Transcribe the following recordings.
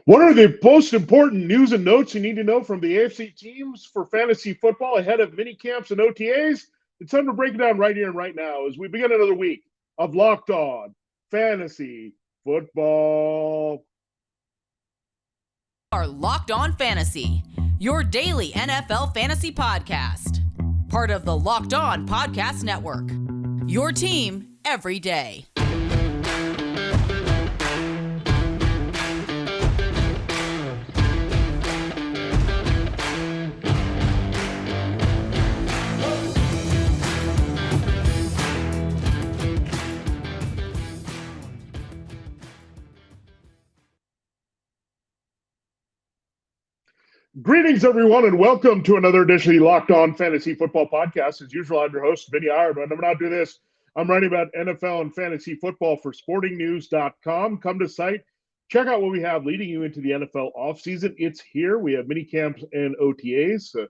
What are the most important news and notes you need to know from the AFC teams for fantasy football ahead of minicamps and OTAs? It's time to break it down right here and right now as we begin another week of Locked On Fantasy Football. Are Locked On Fantasy, your daily NFL fantasy podcast. Part of the Locked On Podcast Network. Your team every day. Greetings, everyone, and welcome to another edition of the Locked On Fantasy Football Podcast. As usual, I'm your host, Vinnie Iyer, but I'm not doing this. I'm writing about NFL and fantasy football for sportingnews.com. Come to site, check out what we have leading you into the NFL offseason. It's here. We have mini camps and OTAs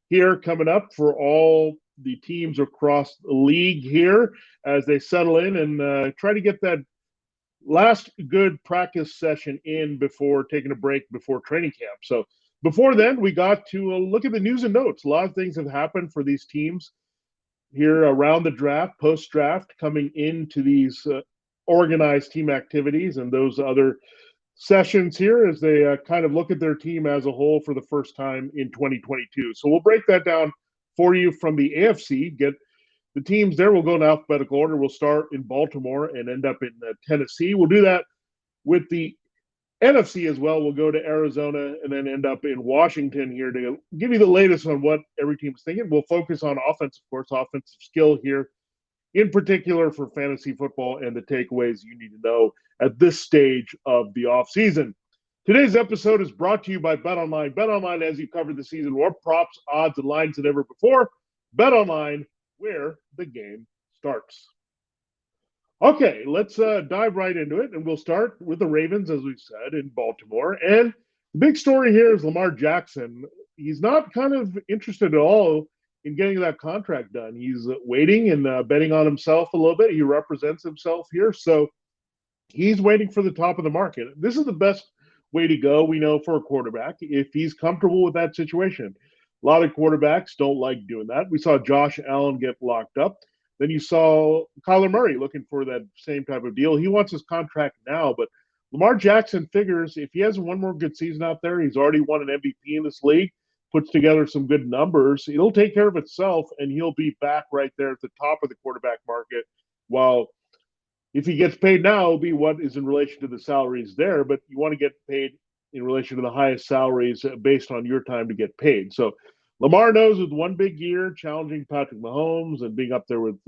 here coming up for all the teams across the league here as they settle in and try to get that last good practice session in before taking a break before training camp. So before then, we got to look at the news and notes. A lot of things have happened for these teams here around the draft, post-draft, coming into these organized team activities and those other sessions here as they kind of look at their team as a whole for the first time in 2022. So we'll break that down for you from the AFC. Get the teams there. We'll go in alphabetical order. We'll start in Baltimore and end up in Tennessee. We'll do that with the NFC as well. We'll go to Arizona and then end up in Washington here to give you the latest on what every team is thinking. We'll focus on offense, of course, offensive skill here, in particular for fantasy football and the takeaways you need to know at this stage of the offseason. Today's episode is brought to you by BetOnline. BetOnline, as you cover the season, more props, odds, and lines than ever before. BetOnline, where the game starts. Okay, let's dive right into it, and we'll start with the Ravens, as we've said, in Baltimore. And the big story here is Lamar Jackson. He's not kind of interested at all in getting that contract done. He's waiting and betting on himself a little bit. He represents himself here, so he's waiting for the top of the market. This is the best way to go, we know, for a quarterback, if he's comfortable with that situation. A lot of quarterbacks don't like doing that. We saw Josh Allen get locked up. Then you saw Kyler Murray looking for that same type of deal. He wants his contract now, but Lamar Jackson figures if he has one more good season out there, he's already won an MVP in this league, puts together some good numbers, it'll take care of itself, and he'll be back right there at the top of the quarterback market. While if he gets paid now, it'll be what is in relation to the salaries there, but you want to get paid in relation to the highest salaries based on your time to get paid. So Lamar knows with one big year challenging Patrick Mahomes and being up there with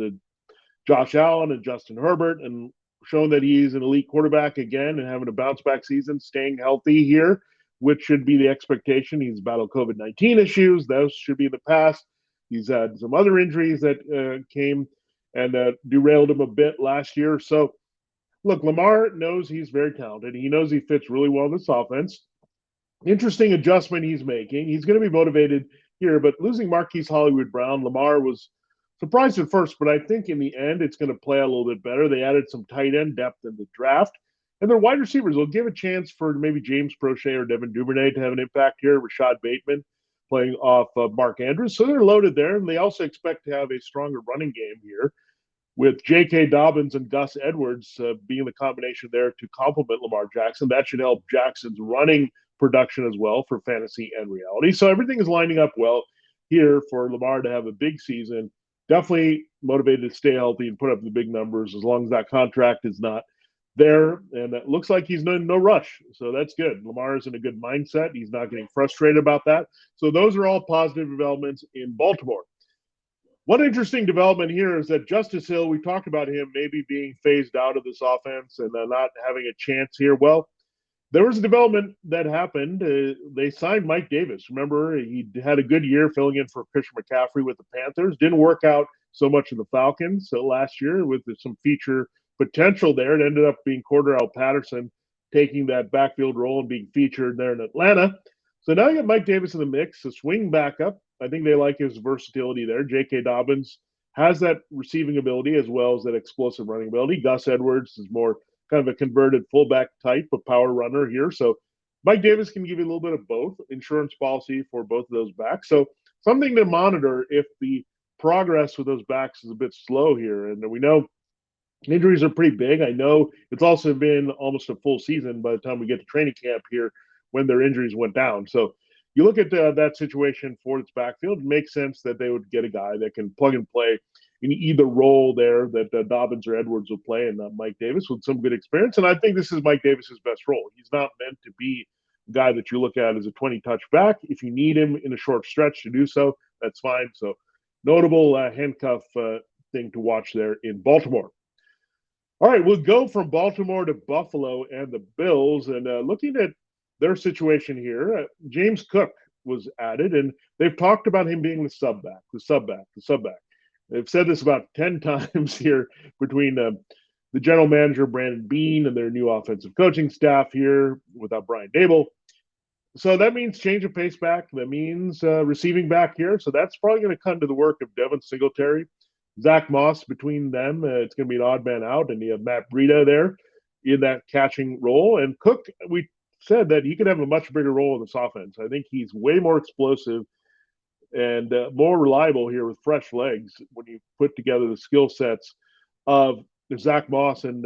Josh Allen and Justin Herbert and showing that he's an elite quarterback again and having a bounce back season, staying healthy here, which should be the expectation. He's battled COVID-19 issues. Those should be in the past. He's had some other injuries that came and derailed him a bit last year. So, look, Lamar knows he's very talented. He knows he fits really well in this offense. Interesting adjustment he's making. He's going to be motivated here, but losing Marquise Hollywood Brown, Lamar was surprised at first, but I think in the end it's going to play out a little bit better. They added some tight end depth in the draft, and their wide receivers will give a chance for maybe James Prochet or Devin Duvernay to have an impact here. Rashad Bateman playing off Mark Andrews, so they're loaded there, and they also expect to have a stronger running game here with J.K. Dobbins and Gus Edwards being the combination there to complement Lamar Jackson. That should help Jackson's running production as well for fantasy and reality. So everything is lining up well here for Lamar to have a big season. Definitely motivated to stay healthy and put up the big numbers as long as that contract is not there. And it looks like he's in no rush. So that's good. Lamar is in a good mindset. He's not getting frustrated about that. So those are all positive developments in Baltimore. One interesting development here is that Justice Hill, we talked about him maybe being phased out of this offense and not having a chance here. Well, there was a development that happened. They signed Mike Davis. Remember, he had a good year filling in for Christian McCaffrey with the Panthers. Didn't work out so much in the Falcons last year with some feature potential there. It ended up being Cordarrelle Patterson taking that backfield role and being featured there in Atlanta. So now you got Mike Davis in the mix, a swing backup. I think they like his versatility there. J.K. Dobbins has that receiving ability as well as that explosive running ability. Gus Edwards is more kind of a converted fullback type of power runner here. So Mike Davis can give you a little bit of both, insurance policy for both of those backs. So something to monitor if the progress with those backs is a bit slow here. And we know injuries are pretty big. I know it's also been almost a full season by the time we get to training camp here when their injuries went down. So you look at that situation for its backfield, it makes sense that they would get a guy that can plug and play in either role there that Dobbins or Edwards will play, and Mike Davis with some good experience. And I think this is Mike Davis's best role. He's not meant to be a guy that you look at as a 20-touch back. If you need him in a short stretch to do so, that's fine. So notable handcuff thing to watch there in Baltimore. All right, we'll go from Baltimore to Buffalo and the Bills. And looking at their situation here, James Cook was added, and they've talked about him being the sub back. They've said this about 10 times here between the general manager, Brandon Beane, and their new offensive coaching staff here without Brian Dable. So that means change of pace back. That means receiving back here. So that's probably going to come to the work of Devin Singletary. Zach Moss between them, it's going to be an odd man out, and you have Matt Breida there in that catching role. And Cook, we said that he could have a much bigger role in this offense. I think he's way more explosive and more reliable here with fresh legs when you put together the skill sets of Zach Moss and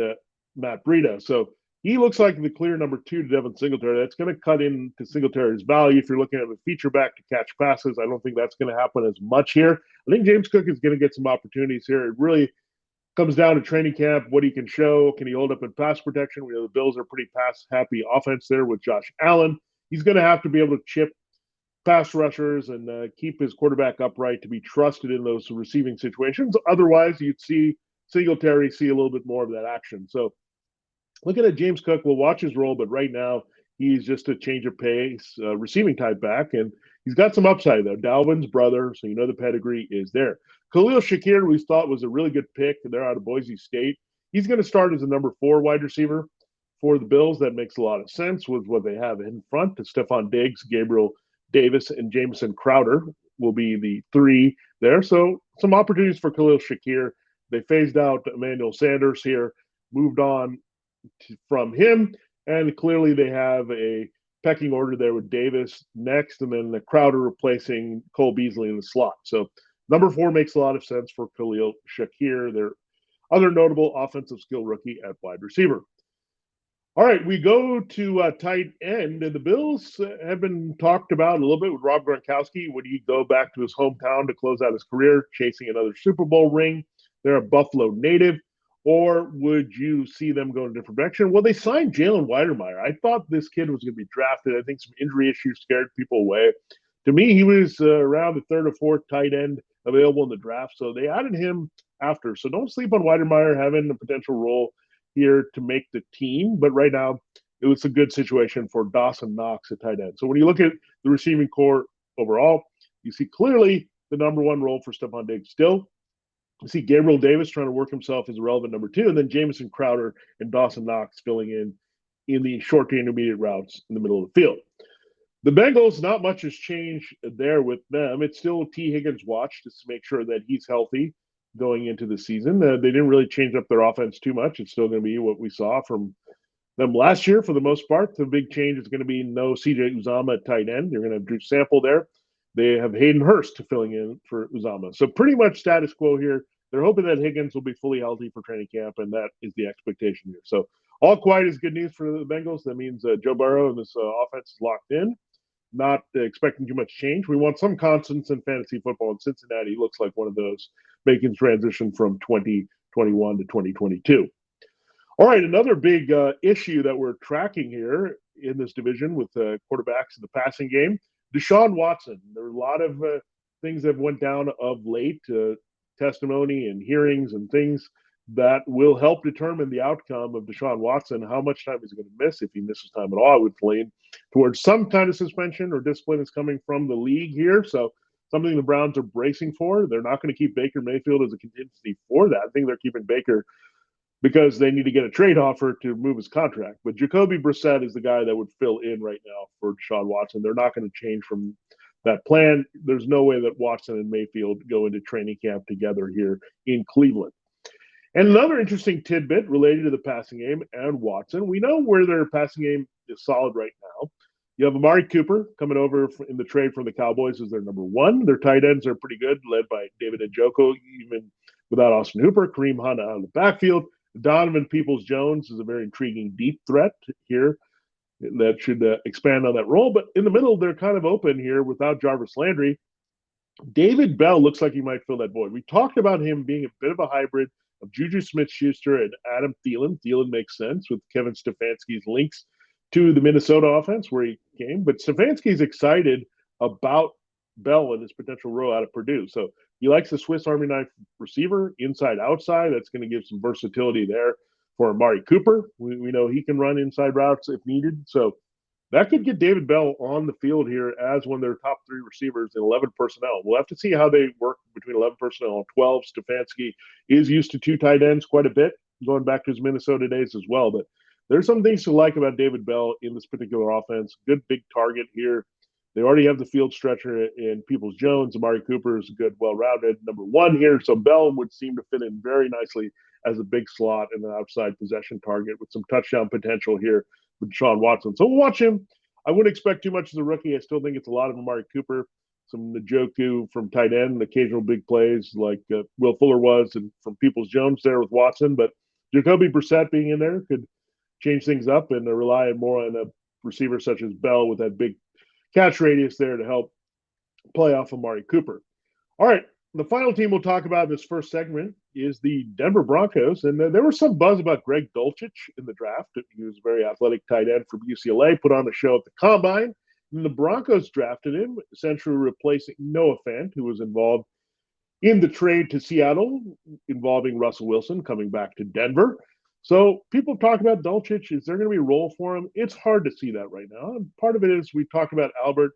Matt Breida. So he looks like the clear number 2 to Devin Singletary. That's going to cut into Singletary's value. If you're looking at a feature back to catch passes, I don't think that's going to happen as much here. I think James Cook is going to get some opportunities here. It really comes down to training camp, what he can show. Can he hold up in pass protection? We know the Bills are pretty pass-happy offense there with Josh Allen. He's going to have to be able to chip pass rushers and keep his quarterback upright to be trusted in those receiving situations. Otherwise, you'd see Singletary see a little bit more of that action. So looking at James Cook, we'll watch his role, but right now he's just a change of pace, receiving type back, and he's got some upside, though. Dalvin's brother, so you know the pedigree is there. Khalil Shakir, we thought was a really good pick. They're out of Boise State. He's going to start as a number 4 wide receiver for the Bills. That makes a lot of sense with what they have in front. Stephon Diggs, Gabriel Davis, and Jamison Crowder will be the 3 there. So some opportunities for Khalil Shakir. They phased out Emmanuel Sanders here, moved on from him, and clearly they have a pecking order there with Davis next, and then the Crowder replacing Cole Beasley in the slot. So number 4 makes a lot of sense for Khalil Shakir, their other notable offensive skill rookie at wide receiver. All right, we go to tight end, and the Bills have been talked about a little bit with Rob Gronkowski. Would he go back to his hometown to close out his career, chasing another Super Bowl ring? They're a Buffalo native. Or would you see them go in a different direction? Well, they signed Jalen Weidermeyer. I thought this kid was going to be drafted. I think some injury issues scared people away. To me, he was around the 3rd or 4th tight end available in the draft. So they added him after. So don't sleep on Weidermeyer having a potential role here to make the team. But right now, it was a good situation for Dawson Knox at tight end. So when you look at the receiving core overall, you see clearly the number 1 role for Stephon Diggs still. You see Gabriel Davis trying to work himself as a relevant number 2, and then Jamison Crowder and Dawson Knox filling in the short to intermediate routes in the middle of the field. The Bengals, not much has changed there with them. It's still T. Higgins' watch just to make sure that he's healthy going into the season. They didn't really change up their offense too much. It's still going to be what we saw from them last year for the most part. The big change is going to be no C.J. Uzomah at tight end. You're going to have Drew Sample there. They have Hayden Hurst filling in for Uzomah. So pretty much status quo here. They're hoping that Higgins will be fully healthy for training camp, and that is the expectation here. So all quiet is good news for the Bengals. That means Joe Burrow and this offense is locked in. Not expecting too much change. We want some constants in fantasy football, and Cincinnati looks like one of those making transition from 2021 to 2022. All right, another big issue that we're tracking here in this division with quarterbacks in the passing game, Deshaun Watson. There are a lot of things that went down of late, testimony and hearings and things that will help determine the outcome of Deshaun Watson. How much time is he going to miss? If he misses time at all, I would lean towards some kind of suspension or discipline is coming from the league here. So something the Browns are bracing for. They're not going to keep Baker Mayfield as a contingency for that. I think they're keeping Baker because they need to get a trade offer to move his contract. But Jacoby Brissett is the guy that would fill in right now for Deshaun Watson. They're not going to change from that plan. There's no way that Watson and Mayfield go into training camp together here in Cleveland. And another interesting tidbit related to the passing game and Watson, we know where their passing game is solid right now. You have Amari Cooper coming over in the trade from the Cowboys as their number one. Their tight ends are pretty good, led by David Njoku, even without Austin Hooper. Kareem Hunt out of the backfield. Donovan Peoples-Jones is a very intriguing deep threat here that should expand on that role. But in the middle, they're kind of open here without Jarvis Landry. David Bell looks like he might fill that void. We talked about him being a bit of a hybrid of Juju Smith-Schuster and Adam Thielen. Thielen makes sense with Kevin Stefanski's links to the Minnesota offense where he came. But Stefanski's excited about Bell and his potential role out of Purdue. So he likes the Swiss Army knife receiver, inside, outside. That's going to give some versatility there for Amari Cooper. We know he can run inside routes if needed. So that could get David Bell on the field here as one of their top three receivers in 11 personnel. We'll have to see how they work between 11 personnel and 12. Stefanski is used to two tight ends quite a bit, going back to his Minnesota days as well. But there's some things to like about David Bell in this particular offense. Good big target here. They already have the field stretcher in Peoples-Jones. Amari Cooper is a good, well-rounded number one here. So Bell would seem to fit in very nicely as a big slot and an outside possession target with some touchdown potential here with Deshaun Watson. So we'll watch him. I wouldn't expect too much as a rookie. I still think it's a lot of Amari Cooper, some Njoku from tight end, occasional big plays like Will Fuller was, and from Peoples-Jones there with Watson. But Jacoby Brissett being in there could change things up and rely more on a receiver such as Bell with that big catch radius there to help play off Amari Cooper. All right, the final team we'll talk about in this first segment is the Denver Broncos. And there was some buzz about Greg Dulcich in the draft. He was a very athletic tight end from UCLA, put on a show at the Combine. And the Broncos drafted him, essentially replacing Noah Fant, who was involved in the trade to Seattle, involving Russell Wilson coming back to Denver. So people talk about Dulcich. Is there going to be a role for him? It's hard to see that right now. And part of it is we talked about Albert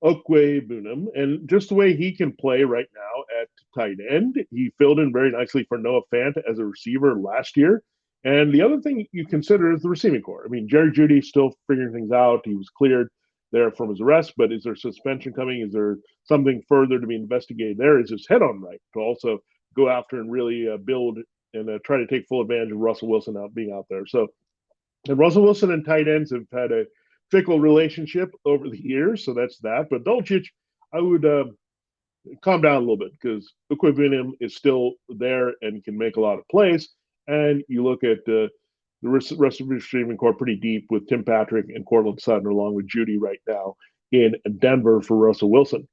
Okwuegbunam and just the way he can play right now at tight end. He filled in very nicely for Noah Fant as a receiver last year. And the other thing you consider is the receiving corps. I mean, Jerry Jeudy still figuring things out. He was cleared there from his arrest, but is there suspension coming? Is there something further to be investigated there? Is his head on right to also go after and really build and try to take full advantage of Russell Wilson being out there? So, and Russell Wilson and tight ends have had a fickle relationship over the years, so that's that. But Dulcich, I would calm down a little bit because Okwuegbunam is still there and can make a lot of plays. And you look at the rest of the receiving corps pretty deep with Tim Patrick and Cortland Sutton along with Jeudy right now in Denver for Russell Wilson.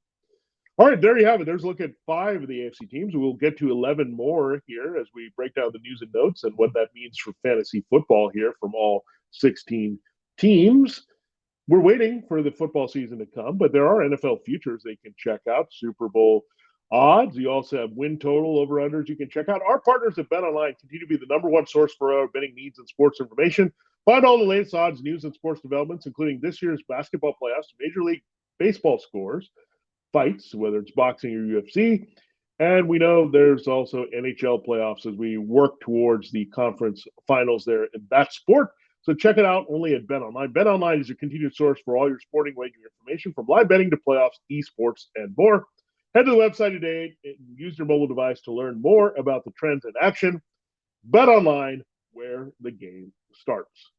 All right, there you have it. There's a look at 5 of the AFC teams. We'll get to 11 more here as we break down the news and notes and what that means for fantasy football here from all 16 teams. We're waiting for the football season to come, but there are NFL futures they can check out, Super Bowl odds. You also have win total over-unders you can check out. Our partners at BetOnline continue to be the number one source for our betting needs and sports information. Find all the latest odds, news, and sports developments, including this year's basketball playoffs, Major League Baseball scores, fights, whether it's boxing or UFC. And we know there's also NHL playoffs as we work towards the conference finals there in that sport. So check it out only at BetOnline. BetOnline is your continued source for all your sporting wagering information from live betting to playoffs, esports, and more. Head to the website today and use your mobile device to learn more about the trends in action. BetOnline, where the game starts.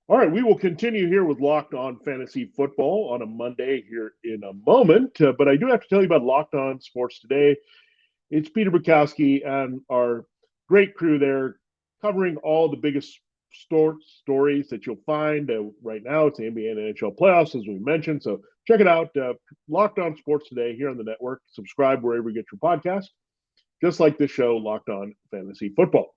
All right, we will continue here with Locked On Fantasy Football on a Monday here in a moment. But I do have to tell you about Locked On Sports Today. It's Peter Bukowski and our great crew there covering all the biggest stories that you'll find. Right now, it's the NBA and NHL playoffs, as we mentioned. So check it out. Locked On Sports Today here on the network. Subscribe wherever you get your podcast, just like this show, Locked On Fantasy Football.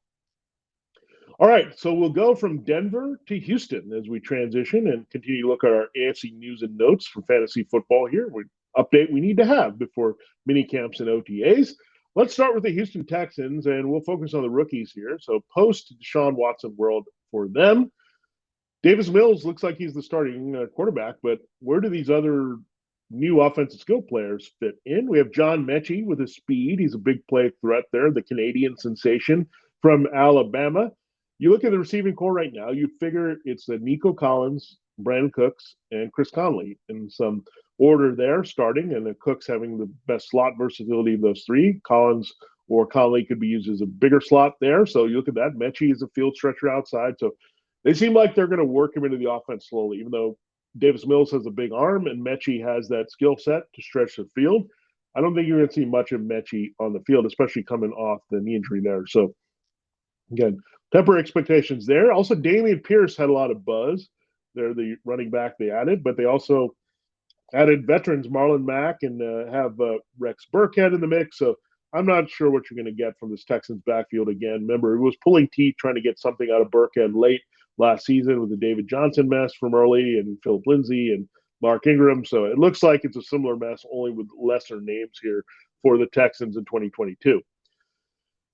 All right, so we'll go from Denver to Houston as we transition and continue to look at our AFC news and notes for fantasy football here. We update we need to have before minicamps and OTAs. Let's start with the Houston Texans, and we'll focus on the rookies here. So post Deshaun Watson world for them. Davis Mills looks like he's the starting quarterback, but where do these other new offensive skill players fit in? We have John Mechie with his speed. He's a big play threat there, the Canadian sensation from Alabama. You look at the receiving core right now, you'd figure it's Nico Collins, Brandon Cooks, and Chris Conley in some order there starting, and the Cooks having the best slot versatility of those three. Collins or Conley could be used as a bigger slot there. So you look at that. Mechie is a field stretcher outside. So They seem like they're going to work him into the offense slowly, even though Davis Mills has a big arm and Mechie has that skill set to stretch the field. I don't think you're going to see much of Mechie on the field, especially coming off the knee injury there. So, again, temper expectations there. Also, Damian Pierce had a lot of buzz. They're the running back they added, but they also added veterans Marlon Mack and have Rex Burkhead in the mix. So I'm not sure what you're going to get from this Texans backfield again. Remember, it was pulling teeth trying to get something out of Burkhead late last season with the David Johnson mess from early and Philip Lindsay and Mark Ingram. So it looks like it's a similar mess, only with lesser names here for the Texans in 2022.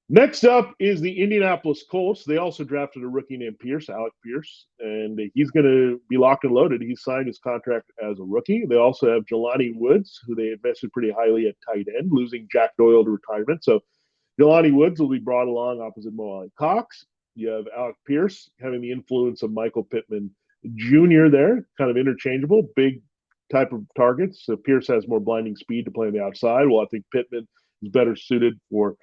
Next up is the Indianapolis Colts. They also drafted a rookie named Alec Pierce, and he's going to be locked and loaded. He signed his contract as a rookie. They also have Jelani Woods, who they invested pretty highly at tight end, losing Jack Doyle to retirement. So Jelani Woods will be brought along opposite Mo Alley-Cox. You have Alec Pierce having the influence of Michael Pittman Jr. there, kind of interchangeable, big type of targets. So Pierce has more blinding speed to play on the outside, while I think Pittman is better suited for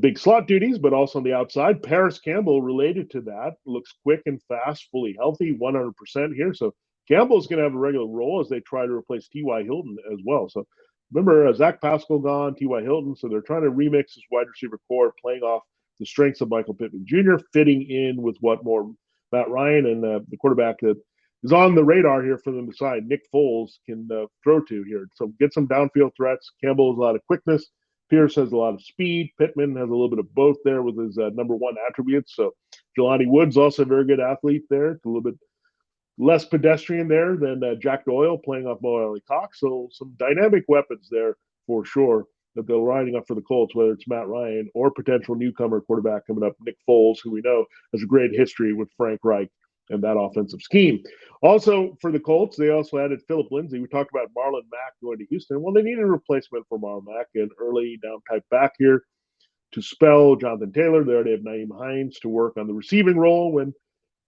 big slot duties, but also on the outside. Paris Campbell, related to that, looks quick and fast, fully healthy, 100% here. So Campbell's going to have a regular role as they try to replace T.Y. Hilton as well. So remember, Zach Pascal gone, T.Y. Hilton. So they're trying to remix this wide receiver core, playing off the strengths of Michael Pittman Jr., fitting in with what more Matt Ryan and the quarterback that is on the radar here for them to decide, Nick Foles, can throw to here. So get some downfield threats. Campbell has a lot of quickness. Pierce has a lot of speed. Pittman has a little bit of both there with his number one attributes. So Jelani Woods, also a very good athlete there. It's a little bit less pedestrian there than Jack Doyle playing off Mo Alley-Cox. So some dynamic weapons there for sure that they're lining up for the Colts, whether it's Matt Ryan or potential newcomer quarterback coming up, Nick Foles, who we know has a great history with Frank Reich and that offensive scheme. Also, for the Colts, they also added Philip Lindsay. We talked about Marlon Mack going to Houston. Well, they needed a replacement for Marlon Mack, an early down type back here to spell Jonathan Taylor. They already have Naeem Hines to work on the receiving role when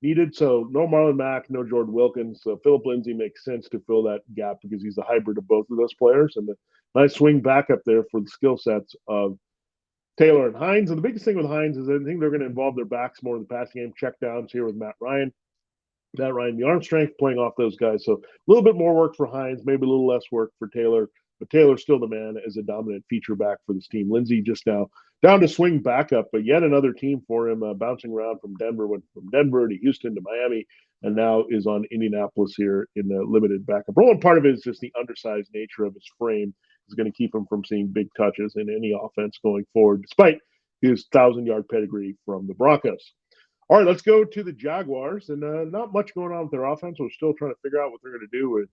needed. So no Marlon Mack, no Jordan Wilkins. So Philip Lindsay makes sense to fill that gap because he's a hybrid of both of those players. And the nice swing backup there for the skill sets of Taylor and Hines. And the biggest thing with Hines is I think they're going to involve their backs more in the passing game. Check downs here with Matt Ryan, the arm strength, playing off those guys. So a little bit more work for Hines, maybe a little less work for Taylor. But Taylor's still the man as a dominant feature back for this team. Lindsay just now down to swing backup, but yet another team for him, bouncing around from Denver, went from Denver to Houston to Miami, and now is on Indianapolis here in the limited backup role. And part of it is just the undersized nature of his frame is going to keep him from seeing big touches in any offense going forward, despite his 1,000-yard pedigree from the Broncos. All right, let's go to the Jaguars, and not much going on with their offense. We're still trying to figure out what they're going to do with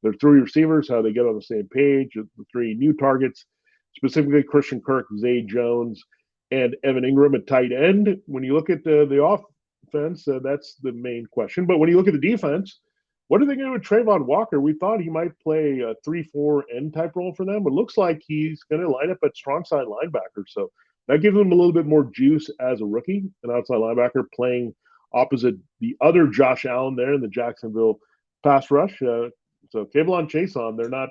their three receivers, how they get on the same page, the three new targets, specifically Christian Kirk, Zay Jones, and Evan Ingram at tight end. When you look at the offense, that's the main question. But when you look at the defense, what are they going to do with Trayvon Walker? We thought he might play a 3-4 end type role for them, but it looks like he's going to line up at strong side linebacker. So that gives him a little bit more juice as a rookie, an outside linebacker playing opposite the other Josh Allen there in the Jacksonville pass rush. So K'Von Chaisson, they're not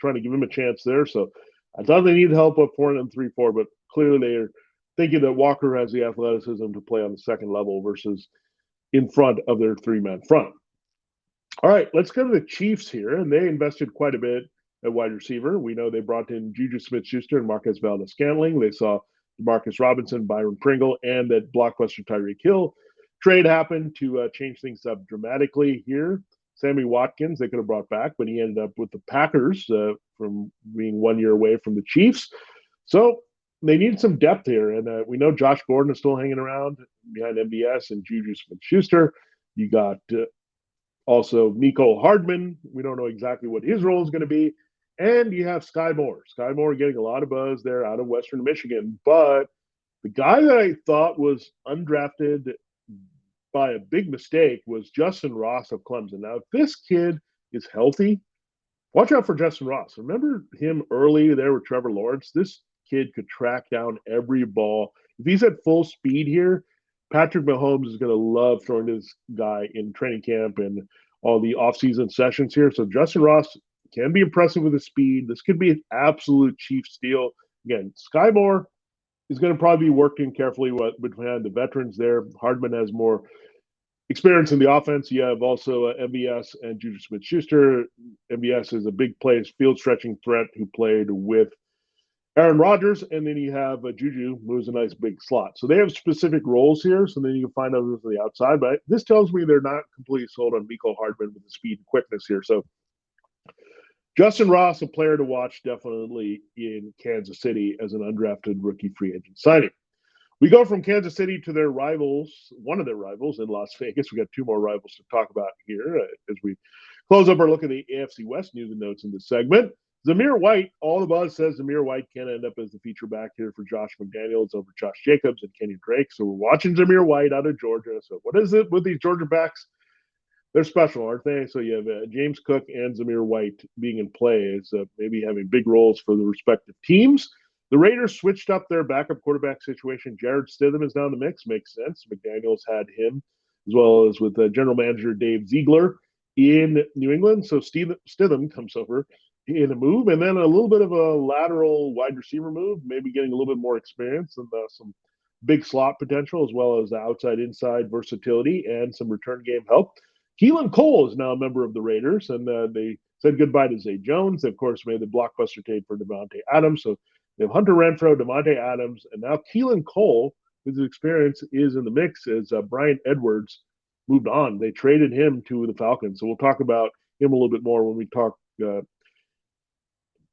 trying to give him a chance there. So I thought they needed help up front in 3-4, but clearly they're thinking that Walker has the athleticism to play on the second level versus in front of their three-man front. All right, let's go to the Chiefs here, and they invested quite a bit at wide receiver. We know they brought in Juju Smith-Schuster and Marquez Valdes-Scantling. They saw Marcus Robinson, Byron Pringle, and that blockbuster Tyreek Hill trade happened to change things up dramatically here. Sammy Watkins, they could have brought back, but he ended up with the Packers from being 1 year away from the Chiefs. So they needed some depth here, and we know Josh Gordon is still hanging around behind MBS and Juju Smith-Schuster. You got also Nico Hardman. We don't know exactly what his role is going to be. And you have Sky Moore. Sky Moore getting a lot of buzz there out of Western Michigan. But the guy that I thought was undrafted by a big mistake was Justin Ross of Clemson. Now, if this kid is healthy, watch out for Justin Ross. Remember him early there with Trevor Lawrence? This kid could track down every ball. If he's at full speed here, Patrick Mahomes is going to love throwing to this guy in training camp and all the offseason sessions here. So Justin Ross can be impressive with his speed. This could be an absolute Chief steal. Again, Sky Moore is going to probably be working carefully between the veterans there. Hardman has more experience in the offense. You have also MVS and Juju Smith-Schuster. MVS is a big play, field stretching threat who played with Aaron Rodgers, and then you have Juju, who's a nice big slot. So they have specific roles here, so then you can find others on the outside. But this tells me they're not completely sold on Mecole Hardman with the speed and quickness here. So Justin Ross, a player to watch definitely in Kansas City as an undrafted rookie free agent signing. We go from Kansas City to their rivals, one of their rivals in Las Vegas. We got two more rivals to talk about here as we close up our look at the AFC West news and notes in this segment. Zamir White, all the buzz says Zamir White can end up as the feature back here for Josh McDaniels over Josh Jacobs and Kenny Drake. So we're watching Zamir White out of Georgia. So what is it with these Georgia backs? They're special, aren't they? So you have James Cook and Zamir White being in play as maybe having big roles for the respective teams. The Raiders switched up their backup quarterback situation. Jared Stidham is now in the mix. Makes sense. McDaniels had him, as well as with general manager Dave Ziegler in New England. So Stidham comes over in a move, and then a little bit of a lateral wide receiver move, maybe getting a little bit more experience and some big slot potential, as well as the outside-inside versatility and some return game help. Keelan Cole is now a member of the Raiders, and they said goodbye to Zay Jones. They, of course, made the blockbuster trade for Devontae Adams. So they have Hunter Renfrow, Devontae Adams, and now Keelan Cole, whose experience is in the mix, as Brian Edwards moved on. They traded him to the Falcons. So we'll talk about him a little bit more when we talk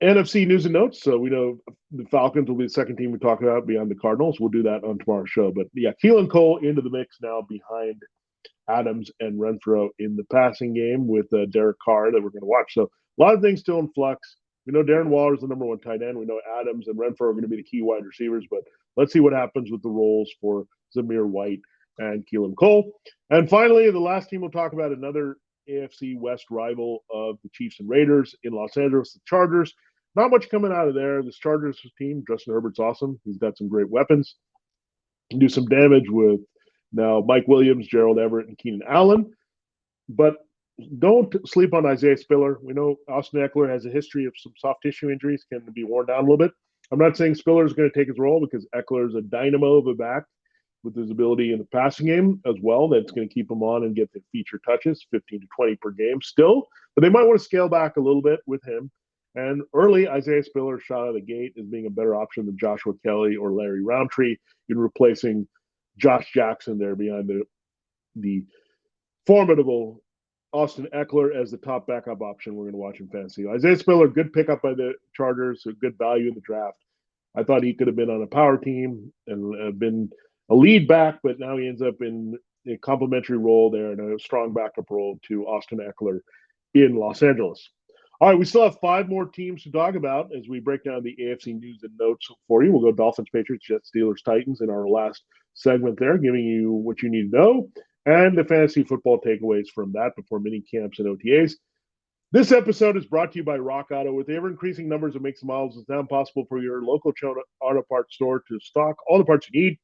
NFC news and notes. So we know the Falcons will be the second team we talk about beyond the Cardinals. We'll do that on tomorrow's show. But yeah, Keelan Cole into the mix now behind Adams and Renfrow in the passing game with Derek Carr that we're going to watch. So a lot of things still in flux. We know Darren Waller is the number one tight end. We know Adams and Renfrow are going to be the key wide receivers, but let's see what happens with the roles for Zamir White and Keelan Cole. And finally, the last team we'll talk about, another AFC West rival of the Chiefs and Raiders in Los Angeles, the Chargers. Not much coming out of there. This Chargers team, Justin Herbert's awesome. He's got some great weapons. Can do some damage with now Mike Williams, Gerald Everett, and Keenan Allen. But don't sleep on Isaiah Spiller. We know Austin Eckler has a history of some soft tissue injuries, can be worn down a little bit. I'm not saying Spiller is going to take his role because Eckler is a dynamo of a back with his ability in the passing game as well. That's going to keep him on and get the feature touches, 15 to 20 per game still. But they might want to scale back a little bit with him. And early, Isaiah Spiller shot out of the gate as being a better option than Joshua Kelly or Larry Roundtree in replacing Josh Jackson there behind the formidable Austin Eckler as the top backup option we're going to watch in fantasy. Isaiah Spiller, good pickup by the Chargers, a good value in the draft. I thought he could have been on a power team and been a lead back, but now he ends up in a complementary role there and a strong backup role to Austin Eckler in Los Angeles. All right, we still have 5 more teams to talk about as we break down the AFC news and notes for you. We'll go Dolphins, Patriots, Jets, Steelers, Titans in our last segment there, giving you what you need to know and the fantasy football takeaways from that before mini camps and OTAs. This episode is brought to you by Rock Auto. With the ever-increasing numbers of makes and models, it's now impossible for your local auto parts store to stock all the parts you need.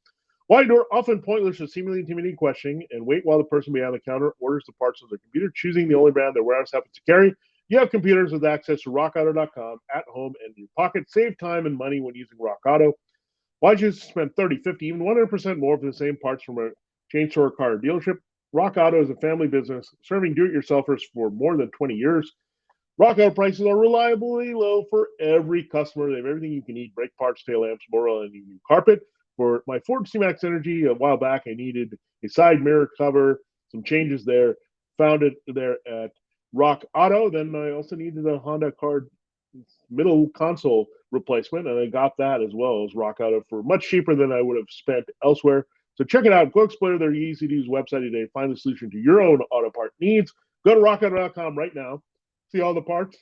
Why endure often pointless or seemingly intimidating questioning and wait while the person behind the counter orders the parts on their computer, choosing the only brand their warehouse happens to carry? You have computers with access to rockauto.com at home and in your pocket. Save time and money when using Rock Auto. Why choose to spend 30, 50, even 100% more for the same parts from a chain store car or dealership? Rock Auto is a family business serving do-it-yourselfers for more than 20 years. Rock Auto prices are reliably low for every customer. They have everything you can need: brake parts, tail lamps, more oil, and a new carpet. For my Ford C-Max Energy a while back, I needed a side mirror cover, some changes there. Found it there at Rock Auto. Then I also needed a Honda card middle console replacement, and I got that as well as Rock Auto for much cheaper than I would have spent elsewhere. So check it out. Go explore their easy-to-use website today. Find the solution to your own auto part needs. Go to rockauto.com right now. See all the parts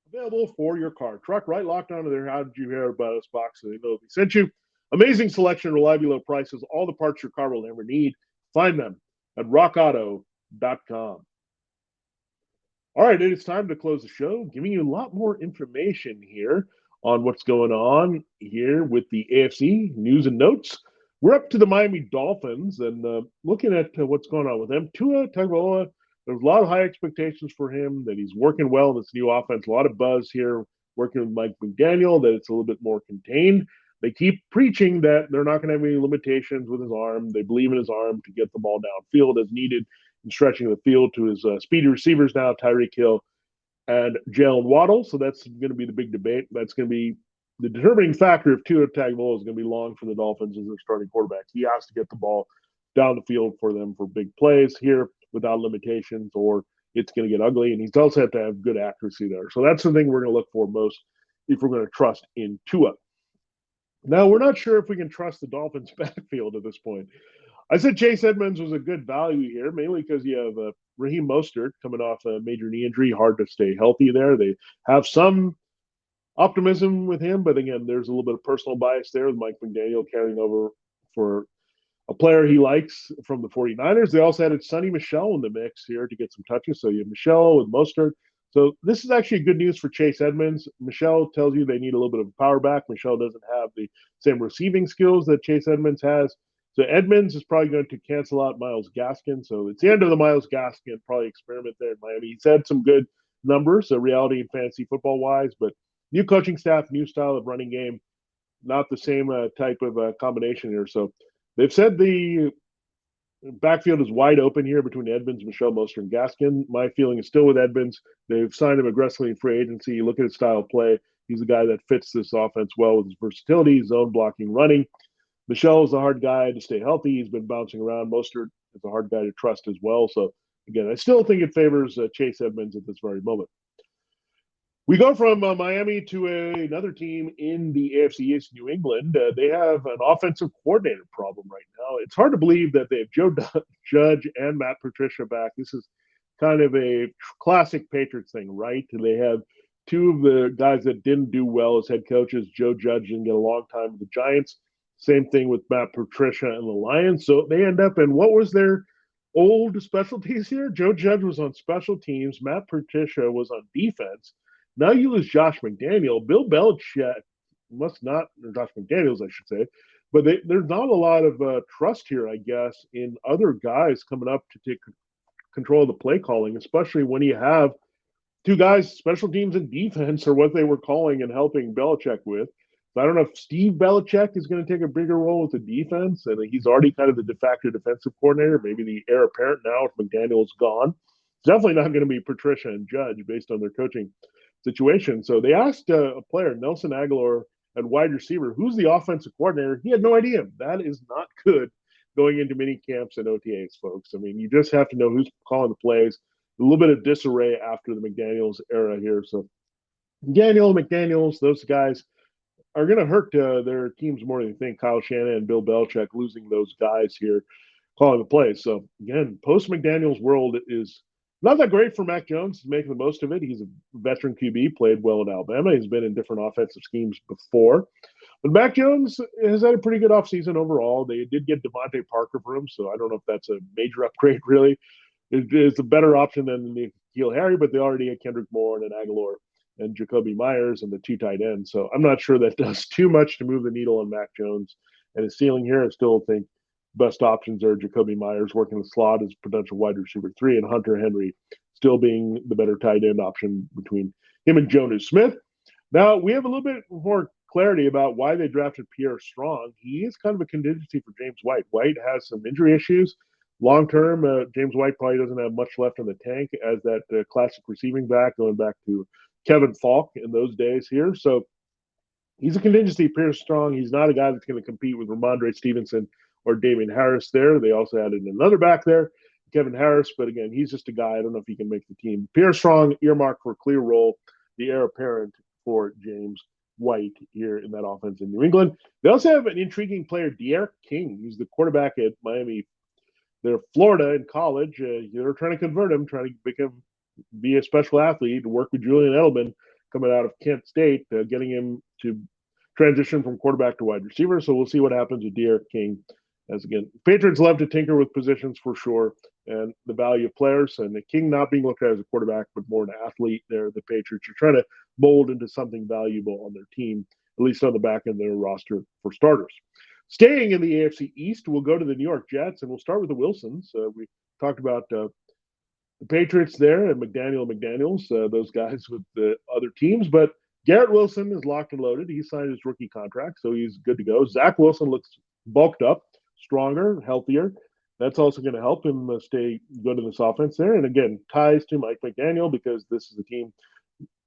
available for your car. Truck right locked onto their "How did you hear about us" box so they know they sent you. Amazing selection, reliably low prices, all the parts your car will ever need. Find them at rockauto.com. All right, it is time to close the show, giving you a lot more information here on what's going on here with the AFC news and notes. We're up to the Miami Dolphins and looking at what's going on with them. Tua Tagovailoa, there's a lot of high expectations for him, that he's working well in this new offense. A lot of buzz here working with Mike McDaniel, that it's a little bit more contained. They keep preaching that they're not going to have any limitations with his arm. They believe in his arm to get the ball downfield as needed and stretching the field to his speedy receivers now, Tyreek Hill and Jalen Waddle. So that's going to be the big debate. That's going to be the determining factor if Tua Tagovailoa is going to be long for the Dolphins as their starting quarterback. He has to get the ball down the field for them for big plays here without limitations, or it's going to get ugly. And he does have to have good accuracy there. So that's the thing we're going to look for most if we're going to trust in Tua. Now, we're not sure if we can trust the Dolphins' backfield at this point. I said Chase Edmonds was a good value here, mainly because you have Raheem Mostert coming off a major knee injury, hard to stay healthy there. They have some optimism with him, but again, there's a little bit of personal bias there with Mike McDaniel carrying over for a player he likes from the 49ers. They also added Sonny Michel in the mix here to get some touches. So you have Michel with Mostert. So this is actually good news for Chase Edmonds. Michel tells you they need a little bit of a power back. Michel doesn't have the same receiving skills that Chase Edmonds has. So Edmonds is probably going to cancel out Myles Gaskin. So it's the end of the Myles Gaskin probably experiment there in Miami. He's had some good numbers, reality and fantasy football-wise, but new coaching staff, new style of running game, not the same type of combination here. So they've said the backfield is wide open here between Edmonds, Michel, Mostert, and Gaskin. My feeling is still with Edmonds. They've signed him aggressively in free agency. You look at his style of play. He's a guy that fits this offense well with his versatility, zone blocking, running. Michel is a hard guy to stay healthy. He's been bouncing around. Mostert is a hard guy to trust as well. So, again, I still think it favors Chase Edmonds at this very moment. We go from Miami to another team in the AFC East, New England. They have an offensive coordinator problem right now. It's hard to believe that they have Joe Judge and Matt Patricia back. This is kind of a classic Patriots thing, right? They have two of the guys that didn't do well as head coaches. Joe Judge didn't get a long time with the Giants. Same thing with Matt Patricia and the Lions. So they end up in what was their old specialties here? Joe Judge was on special teams. Matt Patricia was on defense. Now you lose Josh McDaniel. Bill Belichick must not, or Josh McDaniels, I should say, but there's not a lot of trust here, I guess, in other guys coming up to take control of the play calling, especially when you have two guys, special teams and defense, or what they were calling and helping Belichick with. So I don't know if Steve Belichick is going to take a bigger role with the defense, and he's already kind of the de facto defensive coordinator, maybe the heir apparent now if McDaniel's gone. It's definitely not going to be Patricia and Judge based on their coaching situation. So they asked a player, Nelson Aguilar, and wide receiver, who's the offensive coordinator? He had no idea. That is not good going into mini camps and OTAs, folks. I mean, you just have to know who's calling the plays. A little bit of disarray after the McDaniels era here. So McDaniels, those guys are going to hurt their teams more than you think. Kyle Shanahan and Bill Belichick losing those guys here calling the plays. So again, post McDaniels world is not that great for Mac Jones. He's making the most of it. He's a veteran QB, played well in Alabama. He's been in different offensive schemes before. But Mac Jones has had a pretty good offseason overall. They did get Devontae Parker for him, so I don't know if that's a major upgrade, really. It's a better option than N'Keal Harry, but they already had Kendrick Bourne and Aguilar and Jacoby Myers and the two tight ends. So I'm not sure that does too much to move the needle on Mac Jones and his ceiling here. I still think best options are Jacoby Myers working the slot as potential wide receiver 3 and Hunter Henry still being the better tight end option between him and Jonnu Smith. Now, we have a little bit more clarity about why they drafted Pierre Strong. He is kind of a contingency for James White. White has some injury issues. Long term, James White probably doesn't have much left in the tank as that classic receiving back, going back to Kevin Falk in those days here. So he's a contingency, Pierre Strong. He's not a guy that's going to compete with Ramondre Stevenson or Damian Harris there. They also added another back there, Kevin Harris, but again, he's just a guy. I don't know if he can make the team. Pierre Strong, earmarked for a clear role, the heir apparent for James White here in that offense in New England. They also have an intriguing player, D'Eriq King. He's the quarterback at Miami. They're Florida in college. They're trying to convert him, trying to be a special athlete, to work with Julian Edelman coming out of Kent State, getting him to transition from quarterback to wide receiver. So we'll see what happens with D'Eriq King. As again, Patriots love to tinker with positions for sure, and the value of players. And the King not being looked at as a quarterback, but more an athlete there. The Patriots are trying to mold into something valuable on their team, at least on the back end of their roster for starters. Staying in the AFC East, we'll go to the New York Jets, and we'll start with the Wilsons. We talked about the Patriots there and McDaniels, those guys with the other teams. But Garrett Wilson is locked and loaded. He signed his rookie contract, so he's good to go. Zach Wilson looks bulked up, stronger, healthier. That's also going to help him stay good in this offense there. And again, ties to Mike McDaniel because this is a team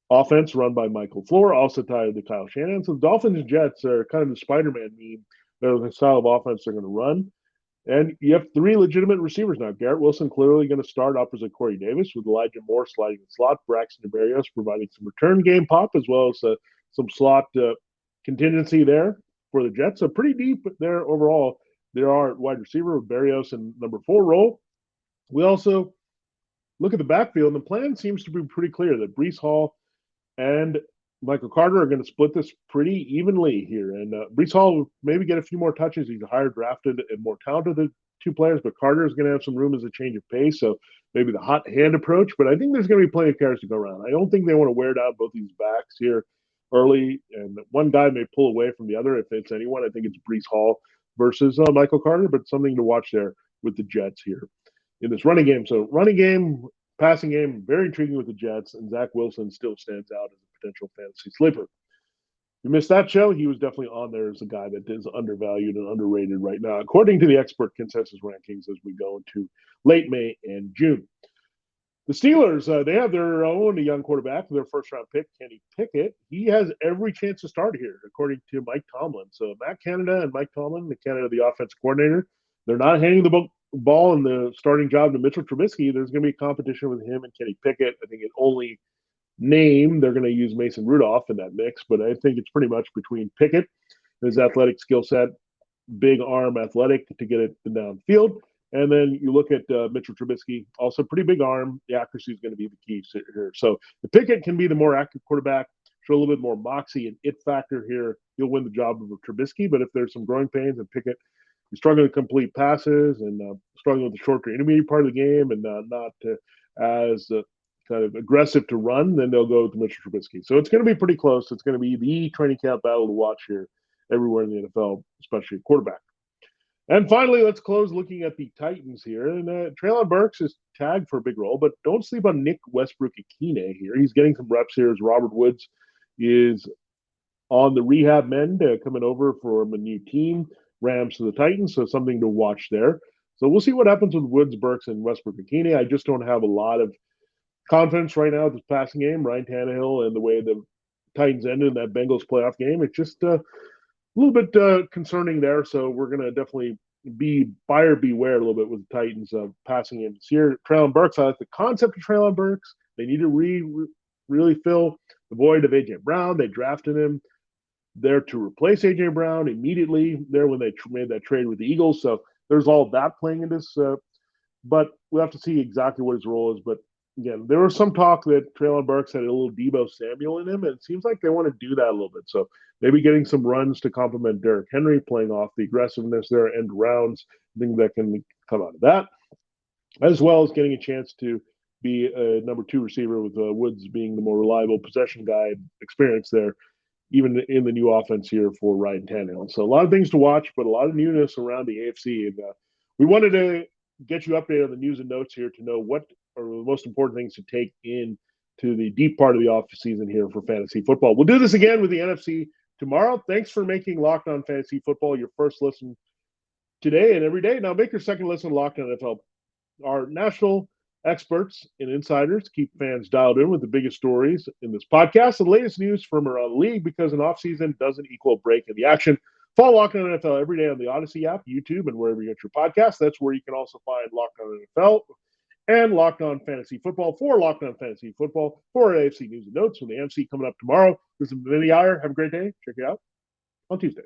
offense run by Michael Floor, also tied to Kyle Shanahan. So the Dolphins and Jets are kind of the Spider-Man meme. They're the style of offense they're going to run. And you have three legitimate receivers now. Garrett Wilson clearly going to start opposite Corey Davis with Elijah Moore sliding in slot, Braxton Berrios providing some return game pop as well as some slot contingency there for the Jets. So pretty deep there overall. There are wide receiver with Berrios in number 4 role. We also look at the backfield, and the plan seems to be pretty clear that Breece Hall and Michael Carter are going to split this pretty evenly here. And Breece Hall will maybe get a few more touches. He's a higher drafted and more talented than two players, but Carter is going to have some room as a change of pace. So maybe the hot hand approach, but I think there's going to be plenty of carries to go around. I don't think they want to wear down both these backs here early. And one guy may pull away from the other. If it's anyone, I think it's Breece Hall versus Michael Carter, but something to watch there with the Jets here in this running game. So running game, passing game, very intriguing with the Jets, and Zach Wilson still stands out as a potential fantasy sleeper. You missed that show, he was definitely on there as a guy that is undervalued and underrated right now, according to the expert consensus rankings as we go into late May and June. The Steelers, they have their own young quarterback, their first-round pick, Kenny Pickett. He has every chance to start here, according to Mike Tomlin. So Matt Canada and Mike Tomlin, the offensive coordinator, they're not handing the ball in the starting job to Mitchell Trubisky. There's going to be competition with him and Kenny Pickett. I think it only name, they're going to use Mason Rudolph in that mix, but I think it's pretty much between Pickett, his athletic skill set, big arm athletic to get it downfield. And then you look at Mitchell Trubisky, also pretty big arm. The accuracy is going to be the key here. So the Pickett can be the more active quarterback, show a little bit more moxie and it factor here. He'll win the job of Trubisky, but if there's some growing pains and Pickett is struggling to complete passes and struggling with the short to intermediate part of the game and not as kind of aggressive to run, then they'll go with Mitchell Trubisky. So it's going to be pretty close. It's going to be the training camp battle to watch here everywhere in the NFL, especially at quarterback. And finally, let's close looking at the Titans here. And Treylon Burks is tagged for a big role, but don't sleep on Nick Westbrook-Ikhine here. He's getting some reps here as Robert Woods is on the rehab mend, coming over from a new team, Rams to the Titans, so something to watch there. So we'll see what happens with Woods, Burks, and Westbrook-Ikhine. I just don't have a lot of confidence right now with this passing game, Ryan Tannehill, and the way the Titans ended in that Bengals playoff game. It's just a little bit concerning there. So we're going to definitely be buyer beware a little bit with the Titans passing game this year. Treylon Burks, I like the concept of Treylon Burks. They need to really fill the void of A.J. Brown. They drafted him there to replace A.J. Brown immediately there when they made that trade with the Eagles. So there's all that playing in this. But we'll have to see exactly what his role is. But again, there was some talk that Treylon Burks had a little Deebo Samuel in him, and it seems like they want to do that a little bit. So maybe getting some runs to complement Derrick Henry, playing off the aggressiveness there, end rounds, I think that can come out of that, as well as getting a chance to be a number 2 receiver with Woods being the more reliable possession guy experience there, even in the new offense here for Ryan Tannehill. So a lot of things to watch, but a lot of newness around the AFC. And we wanted to get you updated on the news and notes here to know what are the most important things to take in to the deep part of the off season here for fantasy football. We'll do this again with the NFC tomorrow. Thanks for making Locked On Fantasy Football your first listen today and every day. Now make your second listen Locked On NFL. Our national experts and insiders keep fans dialed in with the biggest stories in this podcast and the latest news from around the league, because an off season doesn't equal a break in the action. Follow Locked On NFL every day on the Odyssey app, YouTube, and wherever you get your podcasts. That's where you can also find Locked On NFL and Locked On Fantasy Football for Locked On Fantasy Football for AFC News and Notes from the AFC coming up tomorrow. This is Vinnie Iyer. Have a great day. Check it out on Tuesday.